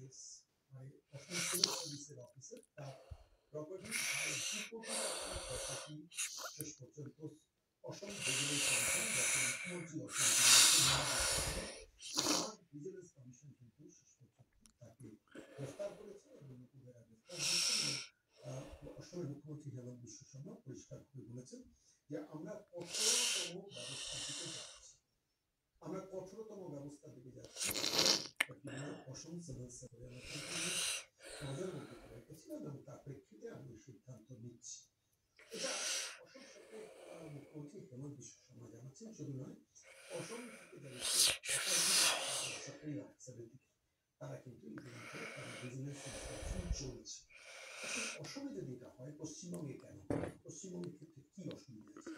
case মানে অসম civil সার্ভিসের officer তার প্রপার্টি প্রায় 2 কোটি টাকার প্রপার্টি শেষ পর্যন্ত অসম ভিজিলেন্স কমিশন যখন মুখ্যমন্ত্রী অসম ভিজিলেন্স কমিশন কিন্তু শেষ পর্যন্ত তাকে গ্রেফতার করেছে এবং নতুবেরা গ্রেফতার হয়েছে এবং অসমের মুখ্যমন্ত্রী হেমন্ত বিশ্ব শর্মা পরিষ্কার করে বলেছেন যে আমরা কঠোরতম ব্যবস্থা দিতে যাচ্ছি আমরা কঠোরতম ব্যবস্থা দিতে যাচ্ছি অসম সিভিল সার্ভিস নজর মধ্যে করে রেখেছিলাম এবং তার প্রেক্ষিতে আমি সিদ্ধান্ত নিচ্ছি এটা অসম সরকারের মুখ্যমন্ত্রী হেমন্ত বিশ্ব শর্মা জানাচ্ছেন শুধু নয় অসম থেকে যারা সরকারি অফিসারের দিকে তারা কিন্তু ইতিমধ্যে তারা ভিজিলেন্স ইন্সপেকশন চলছে অসমে যদি এটা হয় পশ্চিমবঙ্গে কেন পশ্চিমবঙ্গের ক্ষেত্রে কি অসুবিধা আছে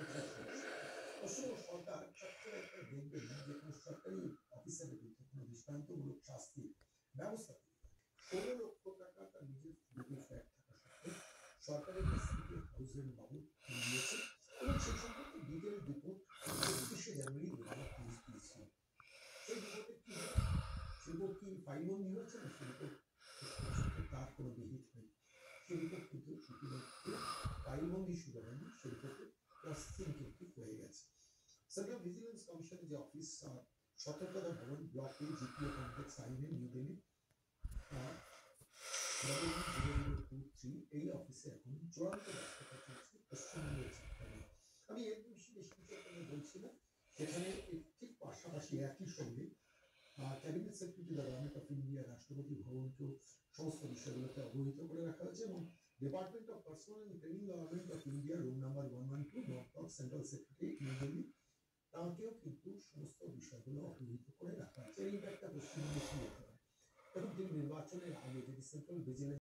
পশ্চিমবঙ্গ সরকার সবচেয়ে একটা দেখবেন যে কোনো সরকারি অফিসারের বিরুদ্ধে কোনো দৃষ্টান্তমূলক শাস্তির ব্যবস্থা 16 লক্ষ টাকা তার নিজের লিগেল ফ্ল্যাট থাকা সত্ত্বেও সরকারের কাছ থেকে হাউসের বাবদ দিয়েছে এবং সেই সম্পর্কে ডিটেল রিপোর্ট 31শে জানুয়ারি বেলা পুলিশ দিয়েছিল সেই রিপোর্টে কি সেই রিপোর্ট কি ফাইলবন্দি হয়েছে না সেই রিপোর্ট তার কোনো বিহিত হয়নি সেই রিপোর্ট কিন্তু শুধুমাত্র ফাইলবন্দি শুরু হয়নি সেই রিপোর্টে প্রসেসিং কিন্তু হয়ে গেছে সেন্ট্রাল ভিজিলেন্স কমিশনের যে অফিস সতর্কতা ভবন ব্লক এ জিপিও কমপ্লেক্স আইনে নিউ দিল্লি এই অফিসে এখন চূড়ান্ত ব্যস্ততা চলছে পশ্চিমবঙ্গের চিন্তায় আমি এর বেশি কিছু বলছি না সেখানে ঠিক পাশাপাশি একই সঙ্গে cabinet secretary the government of India রাষ্ট্রপতি ভবনকেও সমস্ত বিষয়গুলোকে অবহিত করে রাখা হয়েছে এবং department of personal and training government of India room number 112 north block central secretary new Delhi তাকেও কিন্তু সমস্ত বিষয়গুলো অবহিত করে রাখা হয়েছে এই একটা পশ্চিমবঙ্গে কি হতে পারে এবং তিনি নির্বাচনের আগে যদি সেন্ট্রাল ভিজিলেন্স